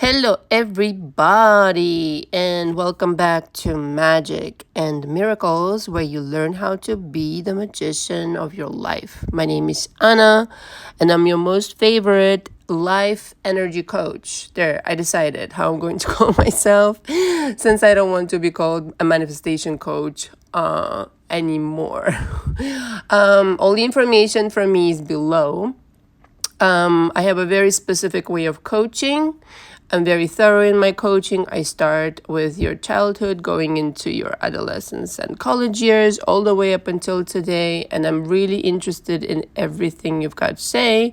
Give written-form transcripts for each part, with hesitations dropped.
Hello, everybody, and welcome back to Magic and Miracles, where you learn how to be the magician of your life. My name is Anna, and I'm your most favorite life energy coach. There, I decided how I'm going to call myself since I don't want to be called a manifestation coach anymore. All the information from me is below. I have a very specific way of coaching. I'm very thorough in my coaching. I start with your childhood, going into your adolescence and college years, all the way up until today. And I'm really interested in everything you've got to say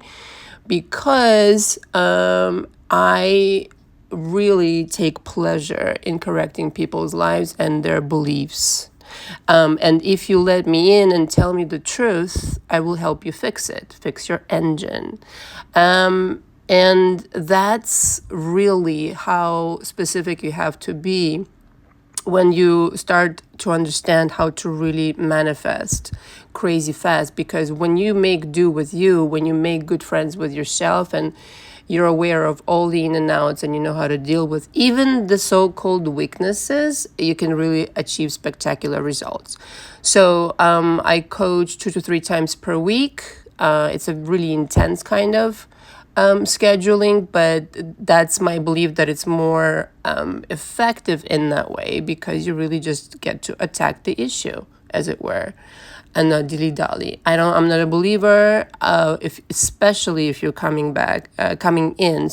because I really take pleasure in correcting people's lives and their beliefs. And if you let me in and tell me the truth, I will help you fix it, fix your engine. And that's really how specific you have to be when you start to understand how to really manifest crazy fast. Because when you make do with you, when you make good friends with yourself and you're aware of all the in and outs and you know how to deal with even the so-called weaknesses, you can really achieve spectacular results. So I coach 2 to 3 times per week. It's a really intense kind of scheduling, but that's my belief that it's more effective in that way because you really just get to attack the issue, as it were, and not dilly-dally. I'm not a believer, especially if you're coming in,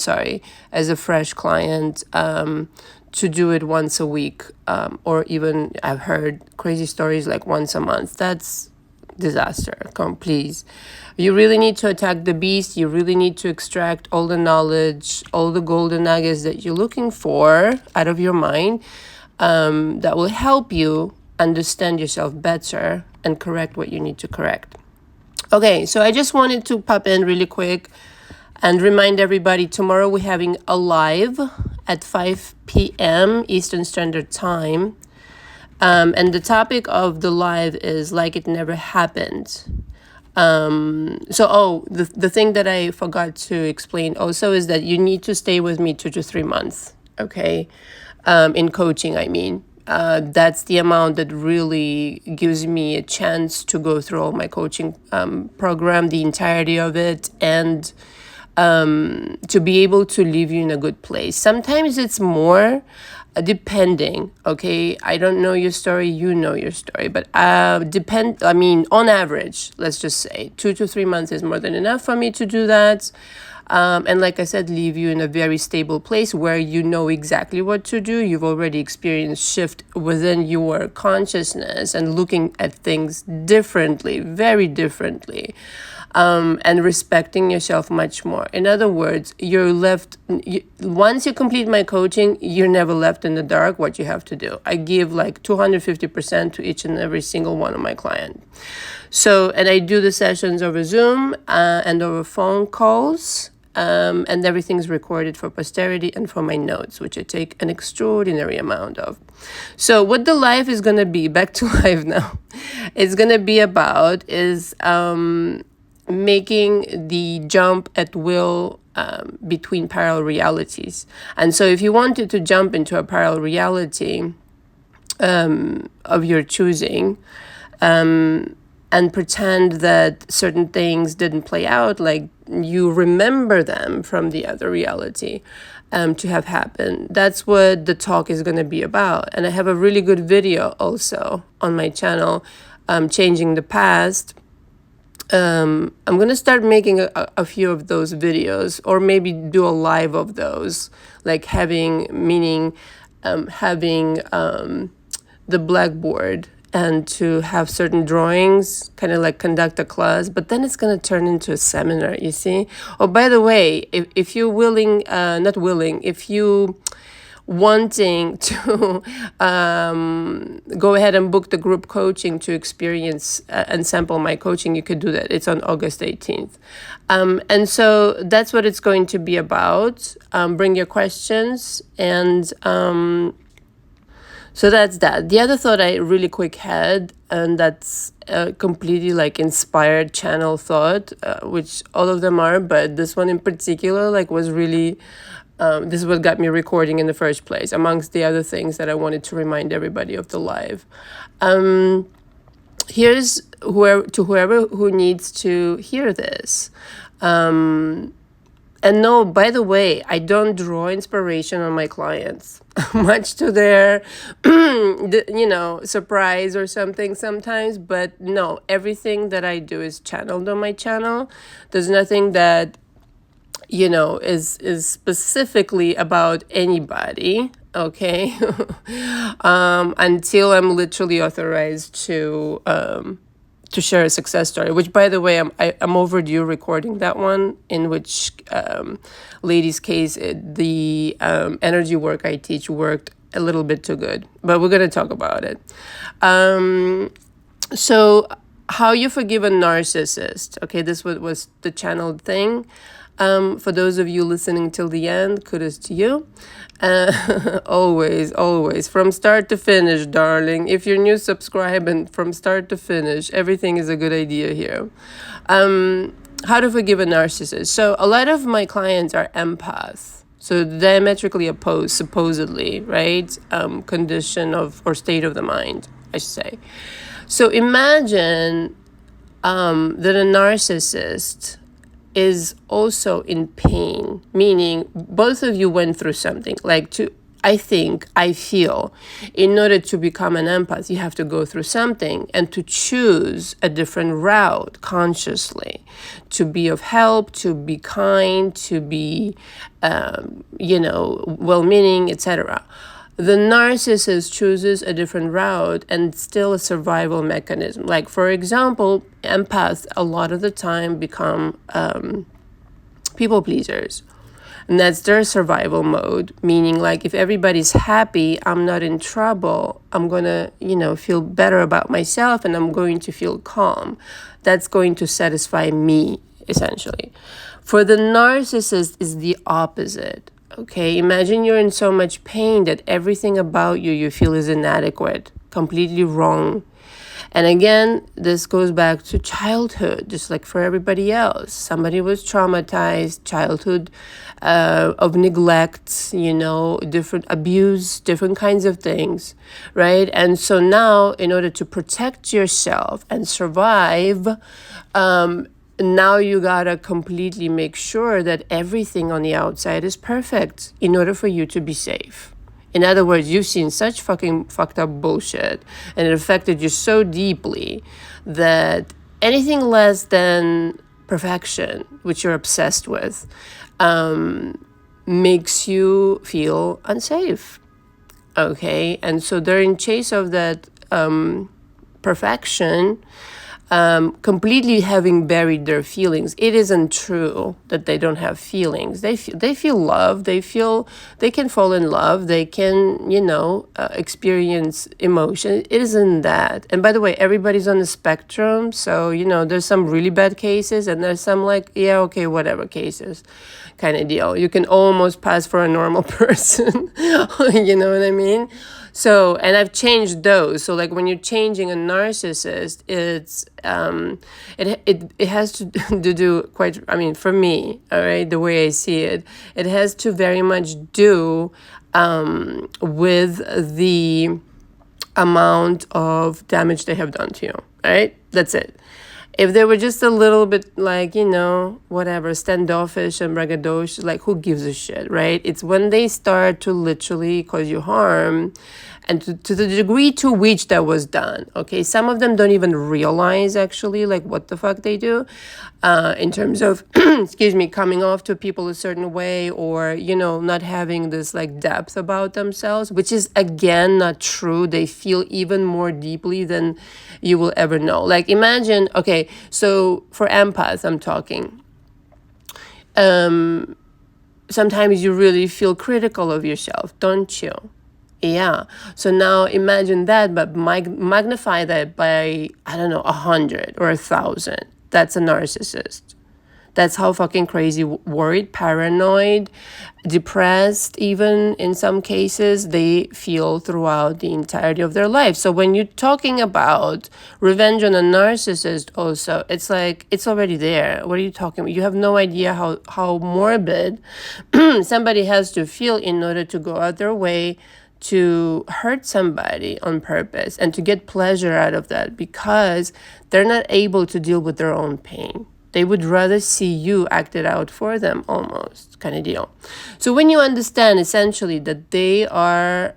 as a fresh client, to do it once a week, or even I've heard crazy stories like once a month. That's disaster. Come, please. You really need to attack the beast. You really need to extract all the knowledge, all the golden nuggets that you're looking for out of your mind, that will help you understand yourself better and correct what you need to correct. Okay, so I just wanted to pop in really quick and remind everybody tomorrow we're having a live at 5 p.m. Eastern Standard Time. And the topic of the live is like it never happened. The thing that I forgot to explain also is that you need to stay with me 2 to 3 months, okay? In coaching, I mean. That's the amount that really gives me a chance to go through all my coaching program, the entirety of it, and to be able to leave you in a good place. Sometimes it's more depending, okay? I don't know your story, you know your story, but on average, let's just say 2 to 3 months is more than enough for me to do that. And like I said, leave you in a very stable place where you know exactly what to do. You've already experienced shift within your consciousness and looking at things differently, very differently. And respecting yourself much more. In other words, once you complete my coaching, you're never left in the dark what you have to do. I give like 250% to each and every single one of my clients. So, and I do the sessions over Zoom and over phone calls. And everything's recorded for posterity and for my notes, which I take an extraordinary amount of. So what the life is going to be, back to life now, it's going to be about is making the jump at will between parallel realities. And so if you wanted to jump into a parallel reality of your choosing, and pretend that certain things didn't play out, like you remember them from the other reality to have happened. That's what the talk is going to be about. And I have a really good video also on my channel, Changing the Past. I'm going to start making a few of those videos, or maybe do a live of those, like having the blackboard and to have certain drawings, kind of like conduct a class, but then it's going to turn into a seminar, you see? Oh, by the way, if you're if you wanting to go ahead and book the group coaching to experience and sample my coaching, you could do that. It's on August 18th. And so that's what it's going to be about. Bring your questions and so that's that. The other thought I really quick had, and that's a completely like inspired channel thought, which all of them are, but this one in particular like was really This is what got me recording in the first place, amongst the other things that I wanted to remind everybody of the live. Here's whoever who needs to hear this. And no, by the way, I don't draw inspiration on my clients, much to their, surprise or something sometimes. But no, everything that I do is channeled on my channel. There's nothing that, is specifically about anybody. Okay, until I'm literally authorized to share a success story, which, by the way, I'm overdue recording that one, in which lady's case, the energy work I teach worked a little bit too good, but we're going to talk about it. So how you forgive a narcissist. Okay, this was the channeled thing. For those of you listening till the end, kudos to you. Always, from start to finish, darling. If you're new, subscribe, and from start to finish, everything is a good idea here. How to forgive a narcissist. So a lot of my clients are empaths. So diametrically opposed, supposedly, right? Condition of, or state of the mind, I should say. So imagine that a narcissist is also in pain, meaning both of you went through something. I feel, in order to become an empath, you have to go through something and to choose a different route consciously, to be of help, to be kind, to be, well-meaning, etc. The narcissist chooses a different route and still a survival mechanism. Like, for example, empaths a lot of the time become people pleasers. And that's their survival mode, meaning like if everybody's happy, I'm not in trouble, I'm going to, feel better about myself and I'm going to feel calm. That's going to satisfy me, essentially. For the narcissist is the opposite. Okay, imagine you're in so much pain that everything about you feel is inadequate, completely wrong. And again, this goes back to childhood, just like for everybody else. Somebody was traumatized, childhood of neglect, different abuse, different kinds of things, right? And so now, in order to protect yourself and survive, now you gotta completely make sure that everything on the outside is perfect in order for you to be safe. In other words, you've seen such fucking fucked up bullshit and it affected you so deeply that anything less than perfection, which you're obsessed with, makes you feel unsafe. Okay? And so they're in chase of that perfection, completely having buried their feelings. It isn't true that they don't have feelings. They feel love. They can fall in love. They can, experience emotion. It isn't that. And by the way, everybody's on the spectrum. So, there's some really bad cases and there's some like, yeah, okay, whatever cases kind of deal. You can almost pass for a normal person. You know what I mean? So, and I've changed those. So like when you're changing a narcissist, it's, it has to do quite, for me, all right, the way I see it, it has to very much do, with the amount of damage they have done to you, right? That's it. If they were just a little bit like, whatever, standoffish and braggadocious, like who gives a shit, right? It's when they start to literally cause you harm and to the degree to which that was done, okay? Some of them don't even realize actually like what the fuck they do in terms of, coming off to people a certain way or, not having this like depth about themselves, which is again not true. They feel even more deeply than you will ever know. Like imagine, okay, so for empaths, I'm talking, sometimes you really feel critical of yourself, don't you? Yeah. So now imagine that, but magnify that by, 100 or 1,000. That's a narcissist. That's how fucking crazy, worried, paranoid, depressed, even in some cases, they feel throughout the entirety of their life. So when you're talking about revenge on a narcissist also, it's like, it's already there. What are you talking about? You have no idea how morbid somebody has to feel in order to go out their way to hurt somebody on purpose and to get pleasure out of that, because they're not able to deal with their own pain. They would rather see you act it out for them, almost, kind of deal. So when you understand essentially that they are,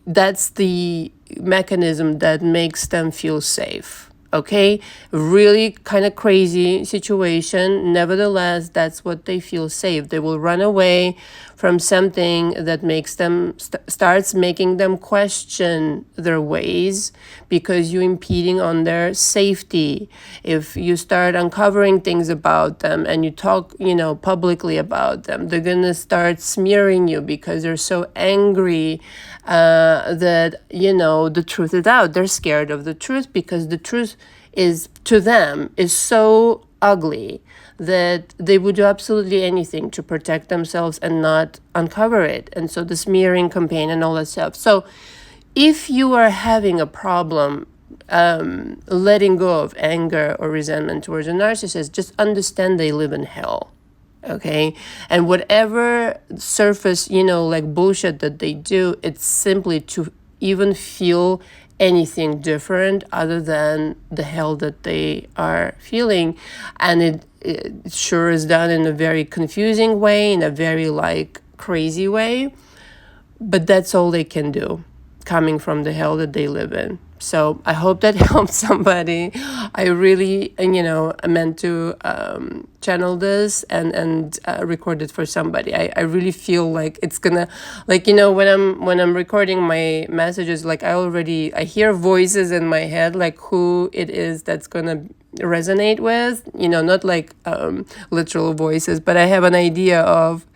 that's the mechanism that makes them feel safe. Okay, really kind of crazy situation. Nevertheless, that's what they feel safe. They will run away from something that makes them starts making them question their ways, because you're impeding on their safety. If you start uncovering things about them and you talk, publicly about them, they're gonna start smearing you because they're so angry that the truth is out. They're scared of the truth because the truth is, to them, is so ugly that they would do absolutely anything to protect themselves and not uncover it. And so the smearing campaign and all that stuff. So if you are having a problem letting go of anger or resentment towards a narcissist, just understand they live in hell. Okay, and whatever surface, like bullshit that they do, it's simply to even feel anything different other than the hell that they are feeling. And it sure is done in a very confusing way, in a very crazy way, but that's all they can do, coming from the hell that they live in. So I hope that helps somebody. I really, meant to channel this and record it for somebody. I really feel like it's gonna, when I'm recording my messages, I hear voices in my head, like who it is that's gonna resonate with, not literal voices, but I have an idea of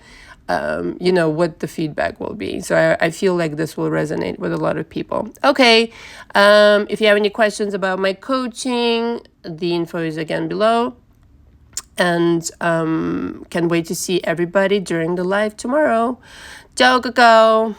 what the feedback will be. So I feel like this will resonate with a lot of people. Okay, if you have any questions about my coaching, the info is again below. And can wait to see everybody during the live tomorrow. Ciao, Kakao!